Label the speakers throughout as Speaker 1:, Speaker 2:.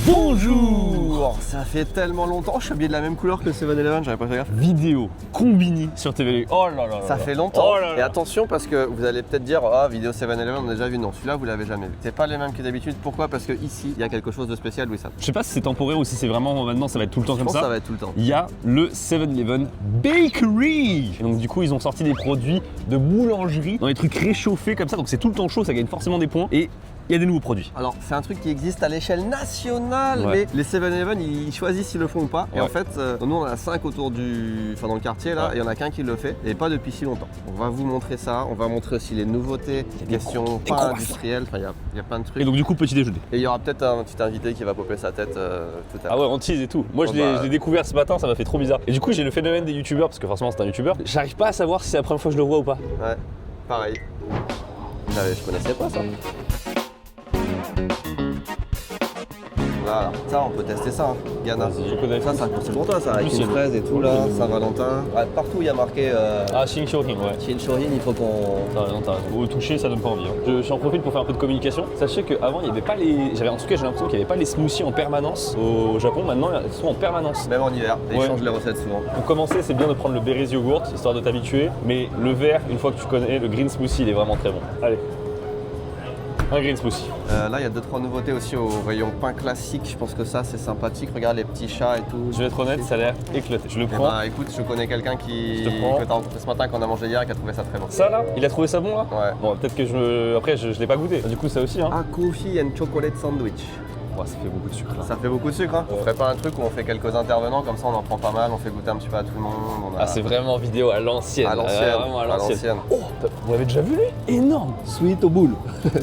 Speaker 1: Bonjour. Ça fait tellement longtemps, je suis habillé de la même couleur que le 7-Eleven, j'avais pas fait gaffe.
Speaker 2: Vidéo Combini sur TVL. Oh là là là.
Speaker 1: Ça fait longtemps. Et attention parce que vous allez peut-être dire ah vidéo 7-Eleven on a déjà vu. Non, celui-là vous l'avez jamais vu. C'est pas les mêmes que d'habitude. Pourquoi? Parce que ici il y a quelque chose de spécial, Louis.
Speaker 2: Je sais pas si c'est temporaire ou si c'est vraiment maintenant ça va être tout le temps comme ça.
Speaker 1: Ça va être tout le temps.
Speaker 2: Il y a le 7-Eleven Bakery. Et donc du coup ils ont sorti des produits de boulangerie dans des trucs réchauffés comme ça. Donc c'est tout le temps chaud, ça gagne forcément des points. Et il y a des nouveaux produits.
Speaker 1: Alors c'est un truc qui existe à l'échelle nationale, mais les 7-Eleven ils choisissent s'ils le font ou pas. Et en fait, nous on en a 5 autour dans le quartier là, et il y en a qu'un qui le fait, et pas depuis si longtemps. On va vous montrer ça, on va montrer aussi les nouveautés, les questions pas industrielles, enfin il y a plein de trucs.
Speaker 2: Et donc du coup petit déjeuner.
Speaker 1: Et il y aura peut-être un petit invité qui va popper sa tête tout à l'heure.
Speaker 2: Ah ouais, on tease et tout. Moi je l'ai découvert ce matin, ça m'a fait trop bizarre. Et du coup j'ai le phénomène des youtubeurs, parce que forcément c'est un youtubeur. J'arrive pas à savoir si c'est la première fois que je le vois ou pas.
Speaker 1: Ouais, pareil. Je connaissais pas ça. Voilà, ça on peut tester ça, Ghana.
Speaker 2: Je connais.
Speaker 1: Ça c'est pour toi ça, avec une fraise et tout là, Saint-Valentin. Ouais, partout il y a marqué
Speaker 2: Shin Shorin, ouais.
Speaker 1: Shin Shorin, il faut qu'on...
Speaker 2: T'as raison. Au toucher ça donne pas envie. Hein. J'en profite pour faire un peu de communication. Sachez qu'avant il n'y avait pas les... En tout cas j'ai l'impression qu'il n'y avait pas les smoothies en permanence au Japon. Maintenant ils sont en permanence.
Speaker 1: Même en hiver, ils changent les recettes souvent.
Speaker 2: Pour commencer c'est bien de prendre le berries yogourt, histoire de t'habituer. Mais le vert, une fois que tu connais, le green smoothie il est vraiment très bon. Allez. Un green smoothie.
Speaker 1: Là, il y a 2-3 nouveautés aussi au rayon pain classique. Je pense que ça, c'est sympathique. Regarde les petits chats et tout.
Speaker 2: Je vais être honnête, ça a l'air éclaté. Je le prends.
Speaker 1: Bah écoute, je connais quelqu'un que t'as rencontré ce matin qu'on a mangé hier et qui a trouvé ça très bon.
Speaker 2: Ça là, il a trouvé ça bon là?
Speaker 1: Ouais.
Speaker 2: Bon, peut-être que après, je l'ai pas goûté. Du coup, ça aussi, hein.
Speaker 1: Ah, coffee and chocolate sandwich.
Speaker 2: Ouais, ça fait beaucoup de sucre là.
Speaker 1: Ça fait beaucoup de sucre, hein. On ferait pas un truc où on fait quelques intervenants, comme ça on en prend pas mal, on fait goûter un petit peu à tout le monde.
Speaker 2: Ah, c'est vraiment vidéo à l'ancienne.
Speaker 1: À l'ancienne.
Speaker 2: Vraiment à l'ancienne.
Speaker 1: Oh,
Speaker 2: vous l'avez déjà vu lui? Énorme.
Speaker 1: Sweet aux boules.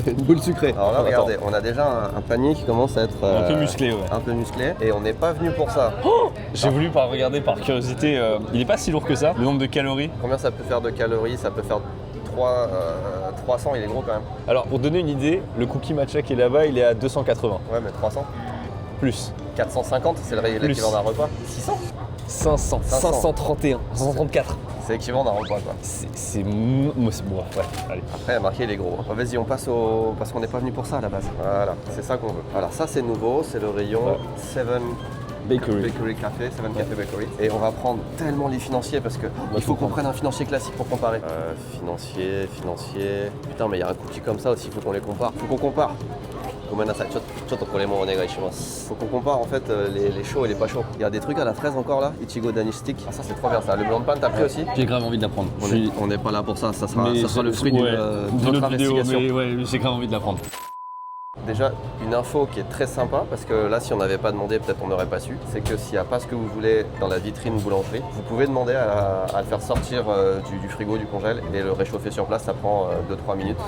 Speaker 1: Une boule sucrée. Alors là, regardez, on a déjà un panier qui commence à être
Speaker 2: un peu musclé, ouais.
Speaker 1: Un peu musclé. Et on n'est pas venu pour ça.
Speaker 2: Oh, j'ai voulu regarder par curiosité. Il est pas si lourd que ça, le nombre de calories.
Speaker 1: Combien ça peut faire de calories? Ça peut faire 300, il est gros quand même.
Speaker 2: Alors pour donner une idée, le cookie matcha qui est là-bas, il est à 280.
Speaker 1: Ouais, mais 300
Speaker 2: plus.
Speaker 1: 450, c'est l'équivalent d'un repas. 600
Speaker 2: 500. 531. 534.
Speaker 1: C'est équivalent d'un repas quoi.
Speaker 2: C'est bon, ouais, allez.
Speaker 1: Après, il y a marqué les gros. Vas-y, on passe parce qu'on n'est pas venu pour ça à la base. Voilà, c'est ça qu'on veut. Alors ça c'est nouveau, c'est le rayon 7 Bakery Café, 7 Café Bakery. Et on va prendre tellement les financiers parce que il faut qu'on prenne un financier classique pour comparer. Financier. Putain, mais il y a un cookie comme ça aussi, il faut qu'on les compare. Faut qu'on compare. Faut qu'on compare en fait les chauds et les pas chauds. Il y a des trucs à la fraise encore là, Ichigo Danish Stick. Ah ça c'est trop bien ça. Le blanc de pain t'as pris aussi?
Speaker 2: J'ai grave envie de l'apprendre.
Speaker 1: On n'est pas là pour ça, ça sera le fruit d'une autre investigation.
Speaker 2: Mais ouais, j'ai grave envie de l'apprendre.
Speaker 1: Déjà, une info qui est très sympa, parce que là, si on n'avait pas demandé, peut-être on n'aurait pas su, c'est que s'il n'y a pas ce que vous voulez dans la vitrine boulangerie, vous pouvez demander à le faire sortir du frigo, du congèle, et le réchauffer sur place, ça prend 2-3 minutes.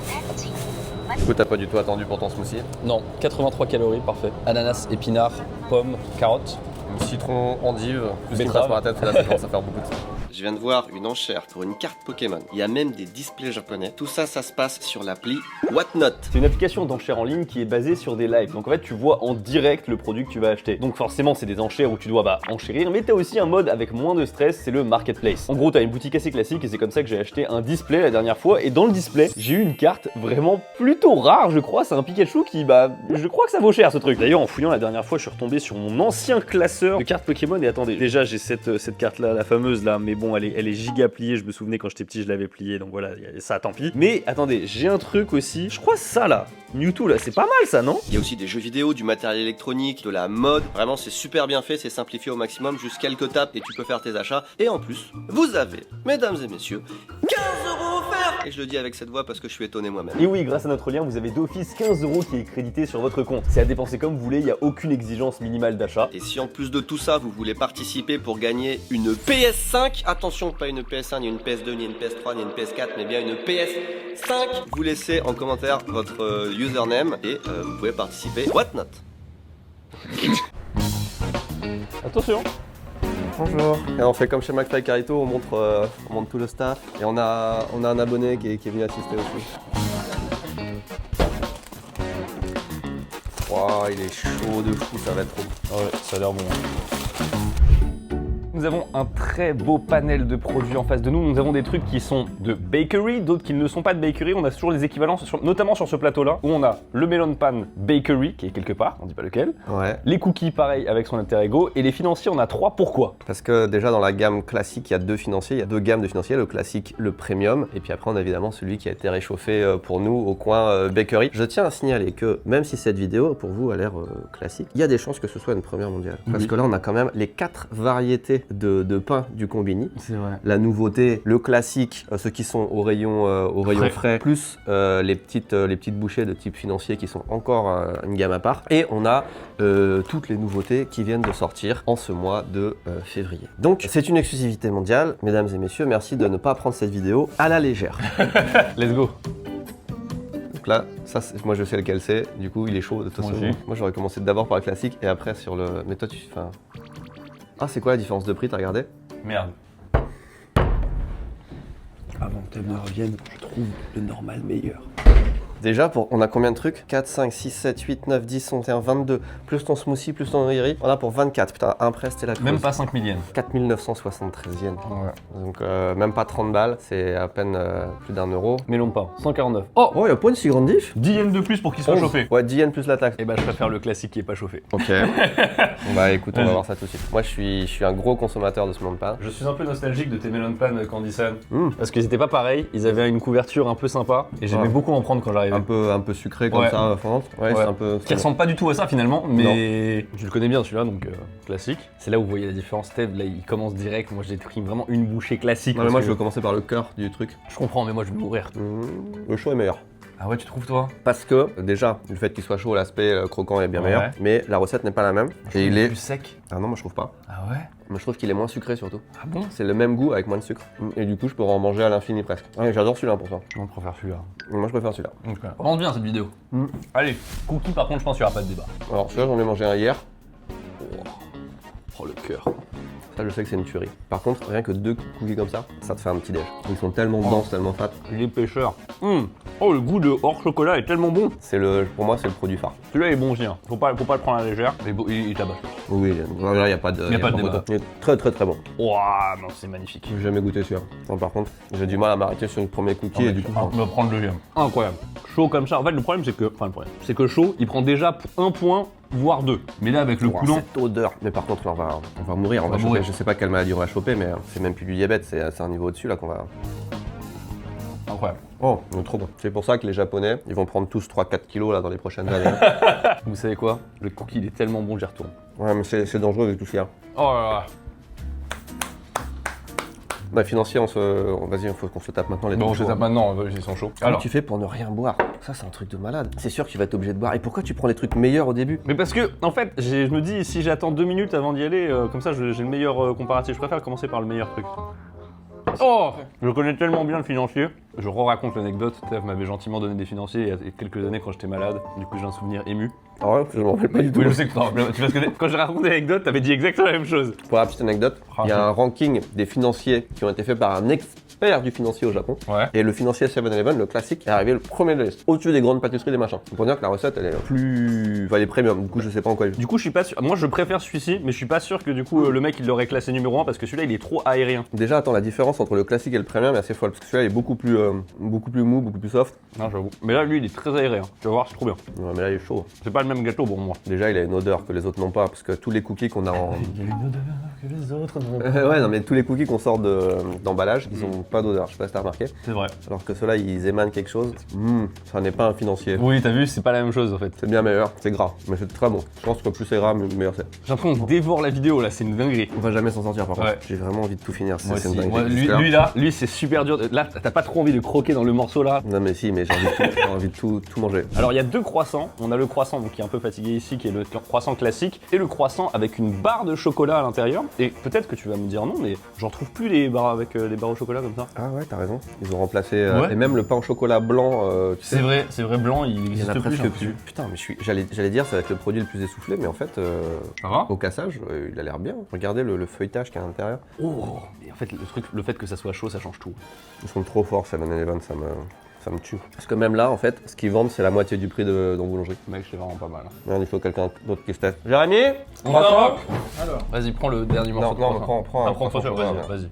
Speaker 1: Du coup, t'as pas du tout attendu pour ton smoothie?
Speaker 2: Non, 83 calories, parfait. Ananas, épinards, pommes, carottes.
Speaker 1: Citron, endive, tout ce qui me passe par la tête, là, ça commence à faire beaucoup de ça. Je viens de voir une enchère pour une carte Pokémon. Il y a même des displays japonais. Tout ça, ça se passe sur l'appli Whatnot.
Speaker 2: C'est une application d'enchères en ligne qui est basée sur des lives. Donc en fait, tu vois en direct le produit que tu vas acheter. Donc forcément, c'est des enchères où tu dois enchérir. Mais tu as aussi un mode avec moins de stress, c'est le marketplace. En gros, tu as une boutique assez classique et c'est comme ça que j'ai acheté un display la dernière fois. Et dans le display, j'ai eu une carte vraiment plutôt rare, je crois. C'est un Pikachu qui, je crois que ça vaut cher ce truc. D'ailleurs, en fouillant la dernière fois, je suis retombé sur mon ancien classeur de cartes Pokémon. Et attendez, déjà, j'ai cette carte là, la fameuse là, mais bon, elle est giga pliée. Je me souvenais quand j'étais petit, je l'avais pliée. Donc voilà, ça, tant pis. Mais attendez, j'ai un truc aussi. Je crois ça là. Mewtwo là, c'est pas mal ça, non?
Speaker 1: Il y a aussi des jeux vidéo, du matériel électronique, de la mode. Vraiment, c'est super bien fait, c'est simplifié au maximum. Juste quelques tapes et tu peux faire tes achats. Et en plus, vous avez, mesdames et messieurs, 15 € offerts. Et je le dis avec cette voix parce que je suis étonné moi-même.
Speaker 2: Et oui, grâce à notre lien, vous avez d'office 15 € qui est crédité sur votre compte. C'est à dépenser comme vous voulez, il n'y a aucune exigence minimale d'achat.
Speaker 1: Et si en plus de tout ça, vous voulez participer pour gagner une PS5, attention, pas une PS1, ni une PS2, ni une PS3, ni une PS4, mais bien une PS5, vous laissez en commentaire votre username et vous pouvez participer. Whatnot.
Speaker 2: Attention.
Speaker 1: Bonjour. Et on fait comme chez McFly Carito, on montre tout le staff et on a un abonné qui est venu assister aussi. Wow, il est chaud de fou, ça va être trop.
Speaker 2: Ouais, ça a l'air bon. Nous avons un très beau panel de produits en face de nous. Nous avons des trucs qui sont de bakery, d'autres qui ne sont pas de bakery. On a toujours des équivalences, notamment sur ce plateau-là, où on a le Melon Pan Bakery, qui est quelque part, on dit pas lequel.
Speaker 1: Ouais.
Speaker 2: Les cookies, pareil, avec son alter ego. Et les financiers, on a 3. Pourquoi?
Speaker 1: Parce que déjà dans la gamme classique, il y a 2 financiers, il y a 2 gammes de financiers, le classique, le premium, et puis après on a évidemment celui qui a été réchauffé pour nous au coin bakery. Je tiens à signaler que même si cette vidéo pour vous a l'air classique, il y a des chances que ce soit une première mondiale. Parce que là on a quand même les 4 variétés de pain du Combini.
Speaker 2: C'est vrai.
Speaker 1: La nouveauté, le classique, ceux qui sont au rayon frais, plus les petites bouchées de type financier qui sont encore une gamme à part. Et on a toutes les nouveautés qui viennent de sortir en ce mois de février. Donc c'est une exclusivité mondiale, mesdames et messieurs, merci de ne pas prendre cette vidéo à la légère.
Speaker 2: Let's go.
Speaker 1: Donc là, ça, moi je sais lequel c'est, du coup il est chaud de toute façon. Moi j'aurais commencé d'abord par le classique et après sur le... Mais toi tu... Enfin... Ah c'est quoi la différence de prix, t'as regardé?
Speaker 2: Merde.
Speaker 1: Avant que tu ne reviennes, je trouve le normal meilleur. Déjà, on a combien de trucs? 4, 5, 6, 7, 8, 9, 10, 11, 22, plus ton smoothie, plus ton riri. On a pour 24. Putain, un prêt, c'était la cause.
Speaker 2: Même pas 5000 yens.
Speaker 1: 4973 yens.
Speaker 2: Ouais.
Speaker 1: Donc, même pas 30 balles, c'est à peine plus d'€1.
Speaker 2: Melon Pan, 149.
Speaker 1: Oh, y'a pas une si grande diff?
Speaker 2: 10 yens de plus pour qu'il soit chauffé.
Speaker 1: Ouais, 10 yens plus la taxe.
Speaker 2: Et bah, je préfère le classique qui est pas chauffé.
Speaker 1: Ok. Bah, écoute, on va voir ça tout de suite. Moi, je suis un gros consommateur de ce melon de pain.
Speaker 2: Je suis un peu nostalgique de tes Melon Pan Candy Sun. Parce qu'ils étaient pas pareils, ils avaient une couverture un peu sympa. Et j'aimais beaucoup en prendre quand j'arrivais.
Speaker 1: Un peu sucré comme ça, fondante. Ouais, c'est un peu...
Speaker 2: Qui ressemble pas du tout à ça finalement, mais tu le connais bien celui-là, donc classique. C'est là où vous voyez la différence. Steve, là, il commence direct. Moi, j'ai pris vraiment une bouchée classique.
Speaker 1: Non, mais moi, je veux commencer par le cœur du truc.
Speaker 2: Je comprends, mais moi, je vais mourir.
Speaker 1: Le chaud est meilleur.
Speaker 2: Ah ouais, tu trouves toi?
Speaker 1: Parce que, déjà, le fait qu'il soit chaud, l'aspect croquant est bien meilleur. Mais la recette n'est pas la même. Et il est
Speaker 2: plus sec.
Speaker 1: Ah non, moi je trouve pas.
Speaker 2: Ah ouais?
Speaker 1: Moi je trouve qu'il est moins sucré surtout.
Speaker 2: Ah bon?
Speaker 1: C'est le même goût avec moins de sucre. Et du coup, je peux en manger à l'infini presque. Ouais, j'adore celui-là pour ça.
Speaker 2: On préfère celui-là.
Speaker 1: Moi je préfère celui-là.
Speaker 2: Okay. On commence bien cette vidéo. Allez, cookies par contre, je pense qu'il n'y aura pas de débat.
Speaker 1: Alors celui-là, j'en ai mangé un hier.
Speaker 2: Oh le cœur.
Speaker 1: Ça, je sais que c'est une tuerie. Par contre, rien que 2 cookies comme ça te fait un petit déj. Ils sont tellement denses, tellement fat.
Speaker 2: L'épaisseur. Oh, le goût de hors chocolat est tellement bon.
Speaker 1: Pour moi, c'est le produit phare.
Speaker 2: Celui-là est bon aussi. Hein. Faut pas le prendre à la légère. Mais bon, il tabasse.
Speaker 1: Oui, là, il n'y a pas de
Speaker 2: débat.
Speaker 1: Il est très très très bon.
Speaker 2: Ouah, non, c'est magnifique.
Speaker 1: J'ai jamais goûté celui-là. Non, par contre, j'ai du mal à m'arrêter sur une première cookie et du coup...
Speaker 2: On va prendre le deuxième. Incroyable. Chaud comme ça. En fait, le problème, c'est que... Enfin, le problème, c'est que chaud, il prend déjà 1 point, voire 2. Mais là, avec le coulant...
Speaker 1: Cette odeur. Mais par contre, là, on va mourir. On va choper. Je sais pas quelle maladie on va choper, mais c'est même plus du diabète. C'est un niveau au-dessus, là, qu'on va...
Speaker 2: Incroyable.
Speaker 1: Oh, trop bon. C'est pour ça que les Japonais, ils vont prendre tous 3-4 kilos là dans les prochaines années.
Speaker 2: Vous savez quoi? Le cookie, il est tellement bon, j'y retourne.
Speaker 1: Ouais, mais c'est dangereux avec tout ce qu'il y a.
Speaker 2: Oh là là.
Speaker 1: Bah, financier, vas-y, il faut qu'on se tape maintenant les deux.
Speaker 2: Bon, on se tape maintenant, ils sont chauds.
Speaker 1: Comment tu fais pour ne rien boire? Ça, c'est un truc de malade. C'est sûr que tu vas être obligé de boire. Et pourquoi tu prends les trucs meilleurs au début?
Speaker 2: Mais parce que, en fait, je me dis, si j'attends 2 minutes avant d'y aller, comme ça, j'ai le meilleur comparatif. Je préfère commencer par le meilleur truc. Oh! Je connais tellement bien le financier. Je raconte l'anecdote. Steph m'avait gentiment donné des financiers il y a quelques années quand j'étais malade. Du coup, j'ai un souvenir ému.
Speaker 1: Ah ouais, je m'en rappelle pas du tout.
Speaker 2: Oui, je sais que tu vas se connaître. Quand j'ai raconté l'anecdote, t'avais dit exactement la même chose.
Speaker 1: Pour la petite anecdote, il y a un ranking des financiers qui ont été faits par un expert du financier au Japon. Ouais. Et le financier 7-Eleven, le classique, est arrivé le premier de la liste, au-dessus des grandes pâtisseries des machins. Pour dire que la recette, elle est plus... Enfin, elle est premium. Du coup, je sais pas en quoi elle est.
Speaker 2: Du coup, je suis pas sûr. Moi, je préfère celui-ci, mais je suis pas sûr que du coup, le mec, il l'aurait classé numéro 1 parce que celui-là, il est trop aérien.
Speaker 1: Déjà, attends, la différence entre le classique et le premium est assez folle. Parce que celui-là, il est beaucoup plus mou, beaucoup plus soft.
Speaker 2: Non, j'avoue. Mais là, lui, il est très aérien. Tu vas voir, c'est trop bien.
Speaker 1: Ouais, mais là, il est chaud.
Speaker 2: C'est pas le même gâteau pour moi.
Speaker 1: Déjà, il a une odeur que les autres n'ont pas, parce que tous les cookies qu'on a en...
Speaker 2: Il y a une odeur que les autres n'ont pas.
Speaker 1: Ouais, non, mais tous les cookies qu'on sort d'emballage, ils ont pas d'odeur, je sais pas si t'as remarqué.
Speaker 2: C'est vrai.
Speaker 1: Alors que ceux-là, ils émanent quelque chose. Ça n'est pas un financier.
Speaker 2: Oui, t'as vu, c'est pas la même chose en fait.
Speaker 1: C'est bien meilleur, c'est gras, mais c'est très bon. Je pense que plus c'est gras, meilleur c'est.
Speaker 2: J'ai l'impression qu'on dévore la vidéo là, c'est une dinguerie.
Speaker 1: On va jamais s'en sortir par contre.
Speaker 2: Ouais.
Speaker 1: J'ai vraiment envie de tout finir.
Speaker 2: Moi
Speaker 1: c'est
Speaker 2: aussi.
Speaker 1: une dinguerie.
Speaker 2: Moi, lui c'est super dur. Là, t'as pas trop envie de croquer dans le morceau là.
Speaker 1: Non, mais si, mais j'ai envie de tout manger.
Speaker 2: Alors, il y a 2 croissants. On a le croissant donc, qui est un peu fatigué ici, qui est le croissant classique, et le croissant avec une barre de chocolat à l'intérieur. Et peut-être que tu vas me dire non, mais j'en trouve plus les barres avec les barres au chocolat comme ça.
Speaker 1: Ah ouais, t'as raison. Ils ont remplacé. Et même le pain au chocolat blanc.
Speaker 2: C'est vrai, blanc, il existe plus.
Speaker 1: Putain, mais j'allais dire, ça va être le produit le plus essoufflé, mais en fait, au cassage, il a l'air bien. Regardez le feuilletage qu'il y a à l'intérieur.
Speaker 2: Oh, et en fait, le fait que ça soit chaud, ça change tout.
Speaker 1: Ils sont trop forts, 7-Eleven, Ça me tue. Parce que même là, en fait, ce qu'ils vendent, c'est la moitié du prix dans boulangerie.
Speaker 2: Mec, c'est vraiment pas mal.
Speaker 1: Merde, il faut quelqu'un d'autre qui se teste. Jérémy,
Speaker 3: Alors,
Speaker 2: Vas-y, prends le dernier morceau. de croissant.
Speaker 1: prends
Speaker 2: Ah, prends toi, vas-y.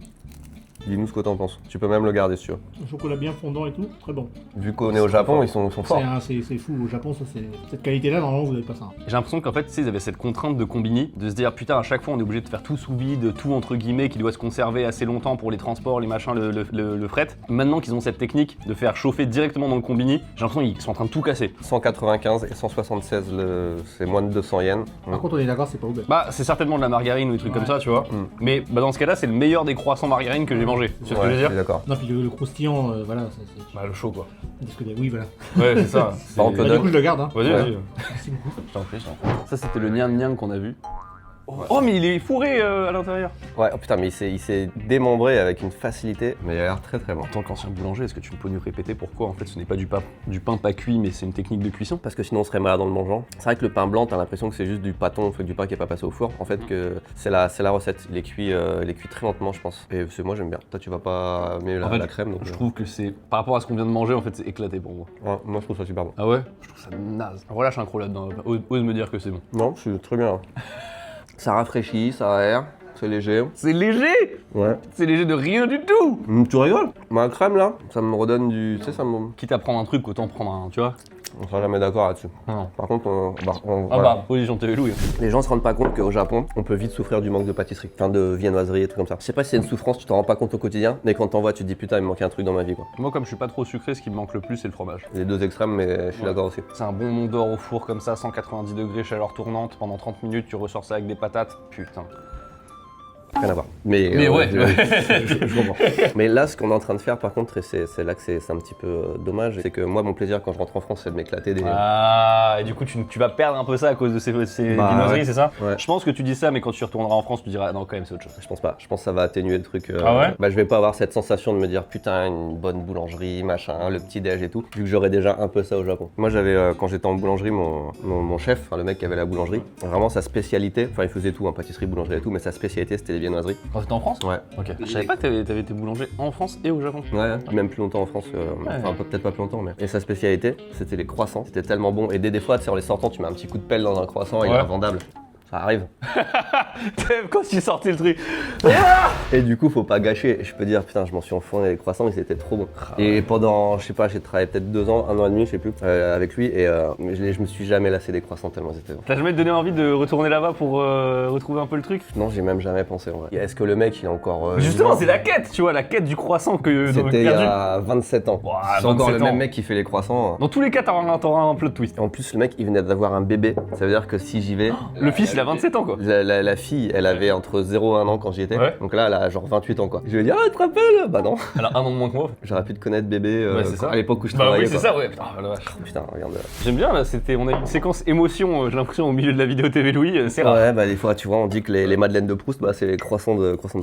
Speaker 1: Dis-nous ce que t'en penses. Tu peux même le garder si tu veux.
Speaker 3: un chocolat bien fondant et tout, très bon.
Speaker 1: Vu qu'on est au Japon, ils sont forts.
Speaker 3: C'est fou, au Japon, ça, cette qualité-là, normalement, vous n'avez pas ça.
Speaker 2: J'ai l'impression qu'en fait, tu sais, ils avaient cette contrainte de combini, de se dire putain, à chaque fois, on est obligé de faire tout sous vide, tout entre guillemets, qui doit se conserver assez longtemps pour les transports, les machins, le fret. Maintenant qu'ils ont cette technique de faire chauffer directement dans le combini, j'ai l'impression qu'ils sont en train de tout casser.
Speaker 1: 195 et 176, c'est moins de 200 yens.
Speaker 3: Par contre, on est d'accord, c'est pas ouvert.
Speaker 2: Bah, c'est certainement de la margarine ou des trucs comme ça, tu vois. Mais bah, dans ce cas-là, c'est le meilleur des croissants margarine que j'ai mangé. C'est ce que je veux dire.
Speaker 1: D'accord.
Speaker 3: Non, puis le croustillant, voilà, c'est.
Speaker 2: Bah, le chaud quoi.
Speaker 3: Parce que, oui, voilà.
Speaker 2: Ouais, c'est ça.
Speaker 1: Par contre,
Speaker 3: Bah, du coup, je le garde, hein.
Speaker 2: Vas-y,
Speaker 1: Ouais.
Speaker 2: vas-y.
Speaker 3: Merci beaucoup.
Speaker 2: Je t'en prie. Ça, c'était le niang niang qu'on a vu. Oh, mais il est fourré à l'intérieur.
Speaker 1: Ouais, oh putain, mais il s'est démembré avec une facilité, mais il a l'air très très bon.
Speaker 2: En tant qu'ancien boulanger, est-ce que tu peux nous répéter pourquoi en fait ce n'est pas du pain pas cuit, mais c'est une technique de cuisson?
Speaker 1: Parce que sinon on serait malade en le mangeant. C'est vrai que le pain blanc, t'as l'impression que c'est juste du pâton, du pain qui est pas passé au four. En fait, que c'est la recette. Il est cuit très lentement, je pense. Et moi j'aime bien. Toi, tu vas pas aimer
Speaker 2: En fait,
Speaker 1: la crème, donc.
Speaker 2: Je trouve que c'est par rapport à ce qu'on vient de manger, en fait, c'est éclaté pour moi.
Speaker 1: Ouais, moi je trouve ça super bon.
Speaker 2: Ah ouais? Je trouve ça naze. Relâche un croc là-dedans. Ose me dire que c'est bon.
Speaker 1: Non, c'est très bien. Ça rafraîchit, ça aère, c'est léger.
Speaker 2: C'est léger.
Speaker 1: Ouais.
Speaker 2: C'est léger de rien du tout.
Speaker 1: Tu rigoles? Ma crème là, ça me redonne du. Tu sais, ça me.
Speaker 2: Quitte à prendre un truc, autant prendre un, tu vois.
Speaker 1: On sera jamais d'accord là-dessus.
Speaker 2: Non.
Speaker 1: Par contre,
Speaker 2: Ah
Speaker 1: voilà.
Speaker 2: bah, position TV Louis.
Speaker 1: Les gens se rendent pas compte qu'au Japon, on peut vite souffrir du manque de pâtisserie, enfin de viennoiserie et trucs comme ça. Je sais pas si c'est une souffrance, tu t'en rends pas compte au quotidien, mais quand t'en vois, tu te dis putain, il me manquait un truc dans ma vie quoi.
Speaker 2: Moi, comme je suis pas trop sucré, ce qui me manque le plus, c'est le fromage.
Speaker 1: Les deux extrêmes, mais je suis d'accord aussi.
Speaker 2: C'est un bon Mont d'Or au four comme ça, 190 degrés, chaleur tournante, pendant 30 minutes, tu ressors ça avec des patates. Putain.
Speaker 1: Rien à voir. Mais
Speaker 2: ouais.
Speaker 1: je comprends. Mais là, ce qu'on est en train de faire, par contre, et c'est là que c'est un petit peu dommage, c'est que moi, mon plaisir quand je rentre en France, c'est de m'éclater des.
Speaker 2: Ah, et du coup, tu vas perdre un peu ça à cause de ces viennoiseries,
Speaker 1: ouais.
Speaker 2: c'est ça?
Speaker 1: Ouais.
Speaker 2: Je pense que tu dis ça, mais quand tu retourneras en France, tu diras, ah non, quand même, c'est autre chose.
Speaker 1: Je pense pas. Je pense que ça va atténuer le truc.
Speaker 2: Ah ouais?
Speaker 1: Bah, je vais pas avoir cette sensation de me dire putain, une bonne boulangerie, machin, le petit déj et tout, vu que j'aurais déjà un peu ça au Japon. Moi, j'avais quand j'étais en boulangerie, mon chef, enfin, le mec qui avait la boulangerie, vraiment sa spécialité, enfin, il faisait tout, hein, pâtisserie, boulangerie et tout, mais sa spécialité, c'était les viennoiseries.
Speaker 2: Quand t'étais en France?
Speaker 1: Ouais.
Speaker 2: Ok. Je savais pas que t'avais été boulanger en France et au Japon.
Speaker 1: Ouais, même plus longtemps en France, enfin peut-être pas plus longtemps, mais. Et sa spécialité, c'était les croissants. C'était tellement bon. Et des fois, tu sais, en les sortant, tu mets un petit coup de pelle dans un croissant et il est invendable. Ça arrive.
Speaker 2: Quand tu sortais le truc.
Speaker 1: Et du coup, faut pas gâcher. Et je peux dire, putain, je m'en suis enfoncé les croissants, ils étaient trop bons. Et pendant, je sais pas, j'ai travaillé peut-être 2 ans, 1 an et demi, je sais plus, avec lui. Et je me suis jamais lassé des croissants tellement ils étaient bons.
Speaker 2: T'as jamais donné envie de retourner là-bas pour retrouver un peu le truc?
Speaker 1: Non, j'ai même jamais pensé en vrai. Est-ce que le mec, il est encore.
Speaker 2: Justement,
Speaker 1: vivant
Speaker 2: c'est la quête, tu vois, la quête du croissant que
Speaker 1: C'était il y
Speaker 2: perdu.
Speaker 1: a 27 ans.
Speaker 2: Ouah,
Speaker 1: C'est encore
Speaker 2: 27
Speaker 1: le même
Speaker 2: ans.
Speaker 1: mec qui fait les croissants.
Speaker 2: Dans tous les cas, t'auras un plot twist.
Speaker 1: Et en plus, le mec, il venait d'avoir un bébé. Ça veut dire que si j'y vais.
Speaker 2: Le fils, il a 27 ans, quoi.
Speaker 1: La fille, elle avait entre 0 et 1 an quand j'y étais.
Speaker 2: Ouais.
Speaker 1: Donc là, elle a genre 28 ans quoi. Je lui ai dit, ah, tu te rappelles? Bah non.
Speaker 2: Elle a un an de moins que moi.
Speaker 1: J'aurais pu te connaître bébé
Speaker 2: Ouais, c'est ça.
Speaker 1: à l'époque où je
Speaker 2: Bah
Speaker 1: travaillais.
Speaker 2: oui, c'est
Speaker 1: quoi.
Speaker 2: ça, ouais. Putain, la vache.
Speaker 1: Putain, regarde.
Speaker 2: J'aime bien, là, on a eu une séquence émotion, j'ai l'impression, au milieu de la vidéo TV Louis, c'est rare.
Speaker 1: Ouais, bah des fois, tu vois, on dit que les madeleines de Proust, bah c'est les croissants de Proust.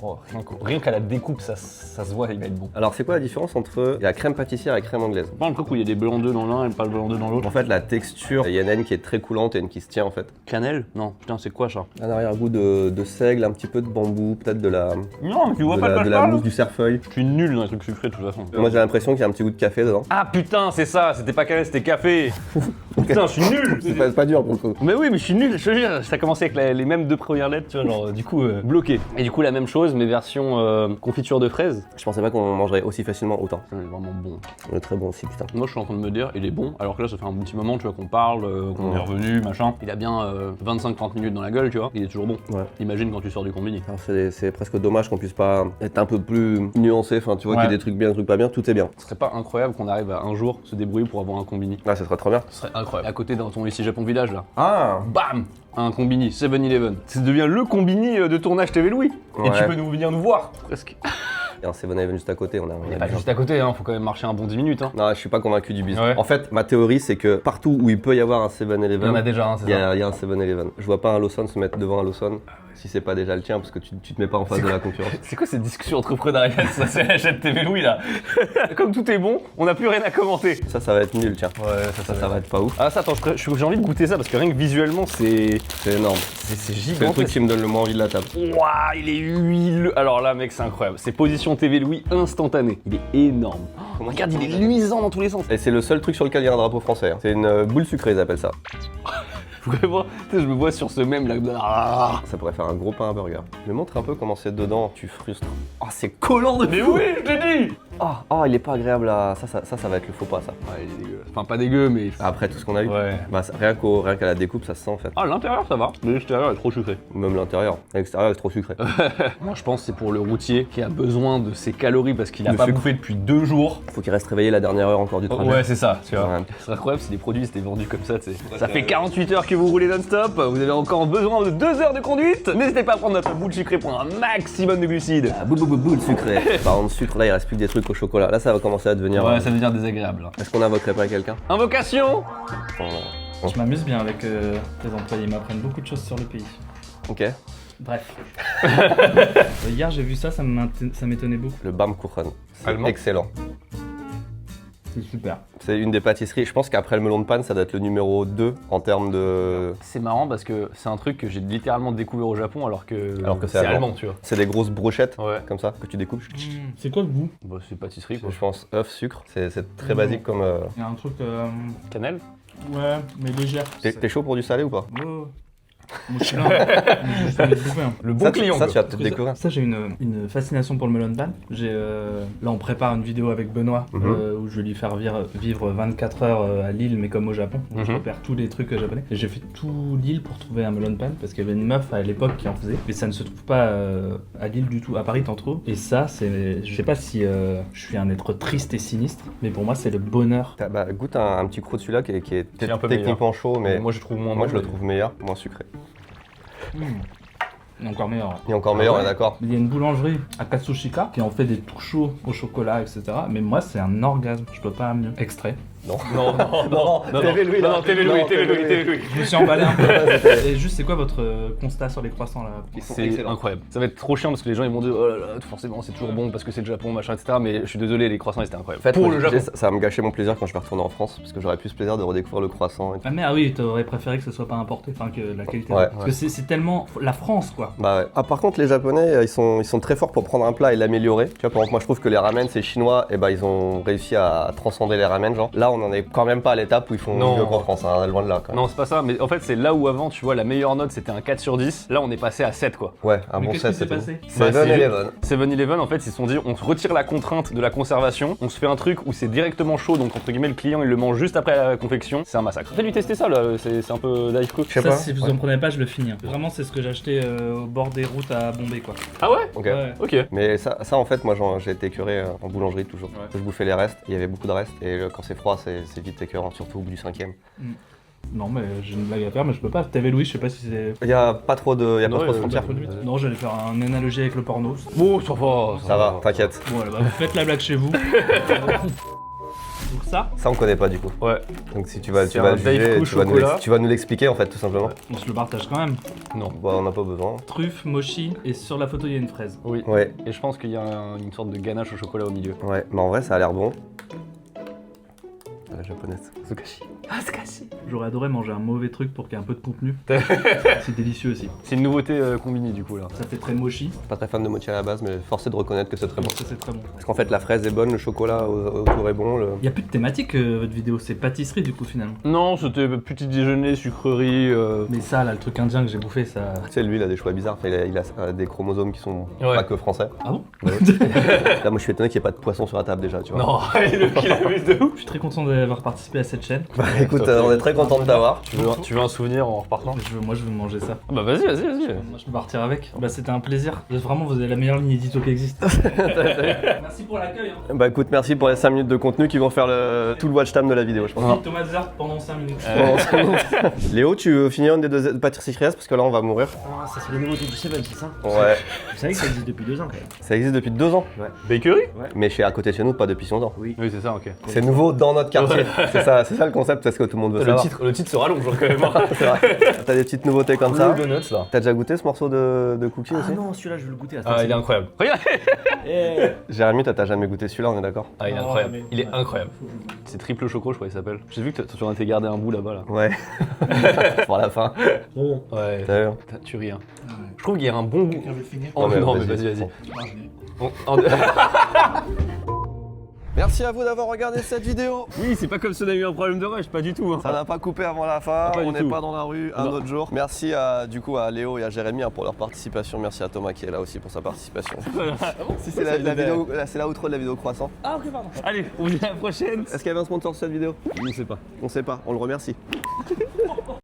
Speaker 2: Oh, rien qu'à la découpe, ça se voit, il va être bon.
Speaker 1: Alors, c'est quoi la différence entre la crème pâtissière et la crème anglaise?
Speaker 2: Pas un truc où il y a des blancs d'œufs dans l'un et pas le blanc d'œuf dans l'autre.
Speaker 1: En fait, la texture, il y en a une qui est très coulante et une qui se tient en fait.
Speaker 2: Cannelle? Non, putain, c'est quoi ça?
Speaker 1: Un arrière-goût de seigle, un petit peu de bambou, peut-être de la
Speaker 2: Non, mais tu vois pas de quoi
Speaker 1: de
Speaker 2: je
Speaker 1: la
Speaker 2: parle.
Speaker 1: mousse du cerfeuil.
Speaker 2: Je suis nul dans les trucs sucrés de toute façon.
Speaker 1: Moi, j'ai l'impression qu'il y a un petit goût de café dedans.
Speaker 2: Ah putain, c'est ça, c'était pas carré, c'était café. Putain, je suis nul.
Speaker 1: C'est pas dur pour le coup.
Speaker 2: Mais oui, mais je suis nul, je te jure. Ça a commencé avec les mêmes 2 premières lettres, tu vois, genre du coup bloqué. Et du coup, la même chose, mais version confiture de fraises.
Speaker 1: Je pensais pas qu'on mangerait aussi facilement autant.
Speaker 2: C'est vraiment bon.
Speaker 1: Il est très bon aussi, putain.
Speaker 2: Moi, je suis en train de me dire, il est bon, alors que là, ça fait un petit moment, tu vois, qu'on parle, qu'on est revenu, machin. Il a bien 25-30 minutes dans la gueule, tu vois. Il est toujours bon.
Speaker 1: Ouais.
Speaker 2: Imagine quand tu sors du combini.
Speaker 1: Alors, c'est presque dommage qu'on puisse pas être un peu plus nuancé, enfin tu vois
Speaker 2: Ouais.
Speaker 1: qu'il y a des trucs bien, des trucs pas bien, tout est bien.
Speaker 2: Ce serait pas incroyable qu'on arrive à un jour se débrouiller pour avoir un combini?
Speaker 1: Là, ça serait trop bien.
Speaker 2: Ce serait incroyable. À côté dans ton ici Japon Village là.
Speaker 1: Ah.
Speaker 2: Bam! Un combini, 7-Eleven. Ça devient le combini de tournage TV Louis. Et tu
Speaker 1: Ouais.
Speaker 2: peux venir nous voir. Presque.
Speaker 1: Et un 7-Eleven juste à côté, on a
Speaker 2: Pas
Speaker 1: bien.
Speaker 2: juste à côté, hein, faut quand même marcher un bon 10 minutes. Hein.
Speaker 1: Non, je suis pas convaincu du business.
Speaker 2: Ouais.
Speaker 1: En fait, ma théorie, c'est que partout où il peut y avoir un 7-Eleven,
Speaker 2: déjà un, c'est
Speaker 1: il y a un 7-Eleven. Je vois pas un Lawson se mettre devant un Lawson si c'est pas déjà le tien, parce que tu te mets pas en face de la concurrence.
Speaker 2: C'est quoi cette discussion entrepreneuriale? Ça, c'est achète TV Louis là. Comme tout est bon, on n'a plus rien à commenter.
Speaker 1: Ça va être nul, tiens.
Speaker 2: Ouais,
Speaker 1: Ça va être pas ouf.
Speaker 2: Ah, ça, attends, j'ai envie de goûter ça parce que rien que visuellement, c'est
Speaker 1: énorme.
Speaker 2: c'est
Speaker 1: C'est le
Speaker 2: gigantesque.
Speaker 1: truc qui me donne le moins envie de la table.
Speaker 2: Waouh, il est huileux. Alors là, mec, c'est incroyable. C'est position TV Louis instantané. Il est énorme. Oh, regarde, il est luisant dans tous les sens.
Speaker 1: Et c'est le seul truc sur lequel il y a un drapeau français. Hein. C'est une boule sucrée, ils appellent ça.
Speaker 2: Vraiment, tu sais, je me vois sur ce même là. Ah,
Speaker 1: Ça pourrait faire un gros pain à burger. Je me montre un peu comment c'est dedans. Tu frustres. Oh, c'est collant de
Speaker 2: mais
Speaker 1: fou.
Speaker 2: oui, je t'ai dit.
Speaker 1: Oh, il est pas agréable à... Ça va être le faux pas, ça.
Speaker 2: Ah, il est dégueu. Enfin, pas dégueu, mais.
Speaker 1: Après tout ce qu'on a eu.
Speaker 2: Ouais.
Speaker 1: Bah, rien qu'à la découpe, ça se sent en fait.
Speaker 2: Ah, l'intérieur, ça va. Mais l'extérieur est trop sucré.
Speaker 1: Même l'intérieur. L'extérieur est trop sucré.
Speaker 2: Moi, je pense que c'est pour le routier qui a besoin de ses calories parce qu'il a
Speaker 1: De
Speaker 2: pas
Speaker 1: sucre.
Speaker 2: bouffé depuis 2 jours.
Speaker 1: Faut qu'il reste réveillé la dernière heure encore du trajet.
Speaker 2: Ouais, c'est ça, tu vois.
Speaker 1: Ouais.
Speaker 2: Ce serait incroyable si les produits étaient vendus comme ça, tu sais. Ça fait 48 heures que vous roulez non-stop, vous avez encore besoin de 2 heures de conduite. N'hésitez pas à prendre notre boule sucrée pour un maximum de glucides.
Speaker 1: Ah, boule sucré. Par contre, sucre, là, il reste plus que des trucs au chocolat. Là, ça va commencer à devenir.
Speaker 2: Ouais, ça devient désagréable.
Speaker 1: Est-ce qu'on invoquerait pas quelqu'un?
Speaker 2: Invocation.
Speaker 4: Je m'amuse bien avec les employés, ils m'apprennent beaucoup de choses sur le pays.
Speaker 1: Ok.
Speaker 4: Bref. Hier j'ai vu ça, ça m'étonnait beaucoup.
Speaker 1: Le Baumkuchen. C'est
Speaker 2: Allemand.
Speaker 1: excellent.
Speaker 4: C'est super.
Speaker 1: C'est une des pâtisseries. Je pense qu'après le melon de panne, ça doit être le numéro 2 en termes de.
Speaker 2: C'est marrant parce que c'est un truc que j'ai littéralement découvert au Japon alors que
Speaker 1: c'est allemand.
Speaker 2: tu vois.
Speaker 1: C'est des grosses brochettes
Speaker 2: Ouais.
Speaker 1: comme ça que tu découpes.
Speaker 4: C'est quoi le goût?
Speaker 2: Bah, c'est pâtisserie quoi.
Speaker 1: Je pense œuf, sucre. C'est très basique comme.
Speaker 4: Il y a un truc.
Speaker 2: Cannelle.
Speaker 4: Ouais, mais légère.
Speaker 1: T'es chaud pour du salé ou pas?
Speaker 4: Oh. Moi je suis là. Je vais bouffer. Hein.
Speaker 2: Le bon
Speaker 1: Ça,
Speaker 2: client.
Speaker 1: ça
Speaker 2: quoi.
Speaker 1: tu vas peut-être découvrir.
Speaker 4: Ça j'ai une fascination pour le melon pan. Là on prépare une vidéo avec Benoît où je vais lui faire vivre 24 heures à Lille mais comme au Japon. Donc, je repère tous les trucs japonais. Et j'ai fait tout Lille pour trouver un melon pan parce qu'il y avait une meuf à l'époque qui en faisait. Mais ça ne se trouve pas à Lille du tout. À Paris t'en trouves. Et ça c'est... Je sais pas si je suis un être triste et sinistre. Mais pour moi c'est le bonheur.
Speaker 1: Bah, goûte un petit croc de celui-là qui est
Speaker 2: C'est un peu
Speaker 1: techniquement chaud, mais
Speaker 2: moi je trouve moins
Speaker 1: moi
Speaker 2: bon,
Speaker 1: je le
Speaker 2: mais-
Speaker 1: trouve meilleur, moins sucré.
Speaker 4: Encore meilleur.
Speaker 1: Et encore meilleur,
Speaker 2: Ah ouais.
Speaker 1: on est d'accord.
Speaker 4: Il y a une boulangerie à Katsushika qui en fait des tout chauds au chocolat, etc. Mais moi, c'est un orgasme. Je peux pas mieux. Extrait.
Speaker 1: Non.
Speaker 2: Non, TV Louis, TV Louis.
Speaker 4: Je me suis emballé un peu. Et juste, c'est quoi votre constat sur les croissants là?
Speaker 2: C'est
Speaker 1: excellents.
Speaker 2: incroyable. Ça va être trop chiant parce que les gens ils vont dire oh là là, forcément c'est toujours bon parce que c'est le Japon, machin, etc. Mais je suis désolé, les croissants c'était incroyable.
Speaker 1: En fait,
Speaker 2: Pour
Speaker 1: moi,
Speaker 2: le
Speaker 1: je disais,
Speaker 2: Japon.
Speaker 1: ça va me gâcher mon plaisir quand je vais retourner en France, parce que j'aurais plus ce plaisir de redécouvrir le croissant. Et tout.
Speaker 4: Ah mais ah oui, t'aurais préféré que ce soit pas importé, enfin que la qualité.
Speaker 1: Ouais.
Speaker 4: Parce que c'est tellement la France quoi.
Speaker 1: Bah ouais. Ah par contre les japonais ils sont très forts pour prendre un plat et l'améliorer. Tu vois par exemple moi je trouve que les ramen c'est chinois et bah ils ont réussi à transcender les ramen genre. Là on en est quand même pas à l'étape où ils font
Speaker 2: Non.
Speaker 1: mieux qu'en France, hein, loin de là quand même.
Speaker 2: Non, c'est pas ça, mais en fait c'est là où avant tu vois la meilleure note c'était un 4 sur 10. Là on est passé à 7 quoi.
Speaker 1: Ouais, un
Speaker 4: Mais
Speaker 1: bon
Speaker 4: qu'est-ce
Speaker 1: 7
Speaker 4: qui s'est
Speaker 1: c'est tout.
Speaker 4: passé?
Speaker 2: Bah, c'est
Speaker 1: 7-Eleven.
Speaker 2: 7-Eleven en fait ils se sont dit on se retire la contrainte de la conservation, on se fait un truc où c'est directement chaud donc entre guillemets le client il le mange juste après la confection, c'est un massacre. Fais-lui tester ça là, c'est un peu dive cook.
Speaker 1: Je sais
Speaker 4: Ça,
Speaker 1: pas.
Speaker 4: si vous en prenez pas, je le finis. Vraiment, c'est ce que j'ai acheté au bord des routes à Bombay quoi.
Speaker 2: Ah ouais.
Speaker 1: Ok.
Speaker 4: Ouais.
Speaker 2: Ok.
Speaker 1: Mais ça en fait moi j'ai été écœuré en boulangerie toujours.
Speaker 4: Ouais.
Speaker 1: Je bouffais les restes, il y avait beaucoup de restes et quand c'est froid c'est vite écœurant, surtout au bout du 5ème.
Speaker 4: Non mais j'ai une blague à faire mais je peux pas. TV Louis, je sais pas si c'est...
Speaker 1: Il y a pas trop de,
Speaker 2: Non,
Speaker 1: de frontières.
Speaker 4: Non, j'allais faire une analogie avec le porno.
Speaker 2: Bon, ça va.
Speaker 1: Ça va, t'inquiète.
Speaker 4: Bon, bah, vous faites la blague chez vous. Donc ça,
Speaker 1: Ça on connaît pas du coup.
Speaker 2: Ouais.
Speaker 1: Donc si tu vas
Speaker 2: C'est
Speaker 1: le
Speaker 2: un
Speaker 1: juger,
Speaker 2: Daifu chocolat.
Speaker 1: tu vas nous l'expliquer en fait tout simplement.
Speaker 4: on se le partage quand même.
Speaker 2: Non.
Speaker 1: Bah on n'a pas besoin.
Speaker 4: Truffe, mochi, et sur la photo il y a une fraise.
Speaker 2: Oui.
Speaker 1: Ouais,
Speaker 2: Et je pense qu'il y a une sorte de ganache au chocolat au milieu.
Speaker 1: ouais, mais en vrai ça a l'air bon. À la japonaise. Sukashi.
Speaker 4: J'aurais adoré manger un mauvais truc pour qu'il y ait un peu de contenu. C'est délicieux aussi.
Speaker 2: C'est une nouveauté combinée du coup là.
Speaker 4: Ça fait très mochi.
Speaker 1: Pas très fan de mochi à la base, mais forcé de reconnaître que c'est très bon.
Speaker 4: Ça c'est très bon.
Speaker 1: Parce qu'en fait la fraise est bonne, le chocolat autour est bon.
Speaker 4: Il y a plus de thématique votre vidéo, c'est pâtisserie du coup finalement.
Speaker 2: Non, c'était petit déjeuner, sucrerie.
Speaker 4: Mais ça là, le truc indien que j'ai bouffé, ça...
Speaker 1: Tu sais lui il a des choix bizarres, enfin, il a des chromosomes qui sont
Speaker 2: Ouais.
Speaker 1: pas que français.
Speaker 4: Ah bon?
Speaker 1: Là moi je suis étonné qu'il n'y ait pas de poisson sur la table déjà, tu vois.
Speaker 2: Non, le pile abuse de ouf.
Speaker 4: Je suis très content d'avoir participé à cette chaîne.
Speaker 1: Bah écoute, on est très content de t'avoir.
Speaker 2: Tu veux un souvenir en repartant?
Speaker 4: Moi je veux manger ça.
Speaker 2: Ah bah vas-y.
Speaker 4: Moi je peux partir avec. Bah c'était un plaisir. Vraiment vous avez la meilleure ligne édito qui existe. Merci pour l'accueil. Hein.
Speaker 1: Bah écoute, merci pour les 5 minutes de contenu qui vont faire tout le watch time de la vidéo je pense.
Speaker 4: Thomas Zart pendant 5 minutes.
Speaker 1: Léo, tu veux finir une des deux pâtisseries parce que là on va mourir.
Speaker 5: Ah, ça c'est les nouveautés du Seven, c'est ça?
Speaker 1: Ouais,
Speaker 5: Vous savez que ça existe depuis 2 ans quand même.
Speaker 1: ça existe depuis 2 ans.
Speaker 2: Bakery?
Speaker 1: Mais chez à côté de chez nous, pas depuis si longtemps.
Speaker 5: Oui.
Speaker 2: Oui, c'est ça, ok.
Speaker 1: C'est nouveau dans notre quartier. c'est ça le concept, c'est ce que tout le monde veut
Speaker 2: Le
Speaker 1: savoir.
Speaker 2: titre se rallonge quand même. Hein.
Speaker 1: C'est vrai. T'as des petites nouveautés comme ça.
Speaker 2: Le donuts là.
Speaker 1: T'as déjà goûté ce morceau de cookie aussi?
Speaker 5: Ah non, celui-là, je veux le goûter. Attends,
Speaker 2: Ah, il est incroyable. Regarde.
Speaker 1: Jérémy, t'as jamais goûté celui-là, on est d'accord?
Speaker 2: Ah, il est incroyable. Il est incroyable. C'est triple choco, je crois qu'il s'appelle. J'ai vu que tu en étais gardé un bout là-bas là.
Speaker 1: Ouais. Pour la fin.
Speaker 2: Ouais.
Speaker 1: T'as vu?
Speaker 2: Tu ris. Hein. Je trouve qu'il y a un bon goût.
Speaker 3: Quelqu'un veut le finir?
Speaker 2: Oh,
Speaker 1: mais
Speaker 2: non, mais
Speaker 1: vas-y.
Speaker 2: vas-y.
Speaker 3: Non, je l'ai.
Speaker 1: Merci à vous d'avoir regardé cette vidéo.
Speaker 2: Oui, c'est pas comme si on a eu un problème de rush, pas du tout. Hein.
Speaker 1: Ça n'a pas coupé avant la fin,
Speaker 2: Pas du
Speaker 1: on n'est
Speaker 2: tout.
Speaker 1: pas dans la rue un
Speaker 2: Non.
Speaker 1: autre jour. Merci du coup à Léo et à Jérémy pour leur participation. Merci à Thomas qui est là aussi pour sa participation. Si c'est la vidéo, c'est la outro de la vidéo croissant.
Speaker 2: Ah, ok, pardon. Allez, on se dit à la prochaine.
Speaker 1: Est-ce qu'il y avait un sponsor sur cette vidéo?
Speaker 2: Je ne sais pas.
Speaker 1: On sait pas, on le remercie.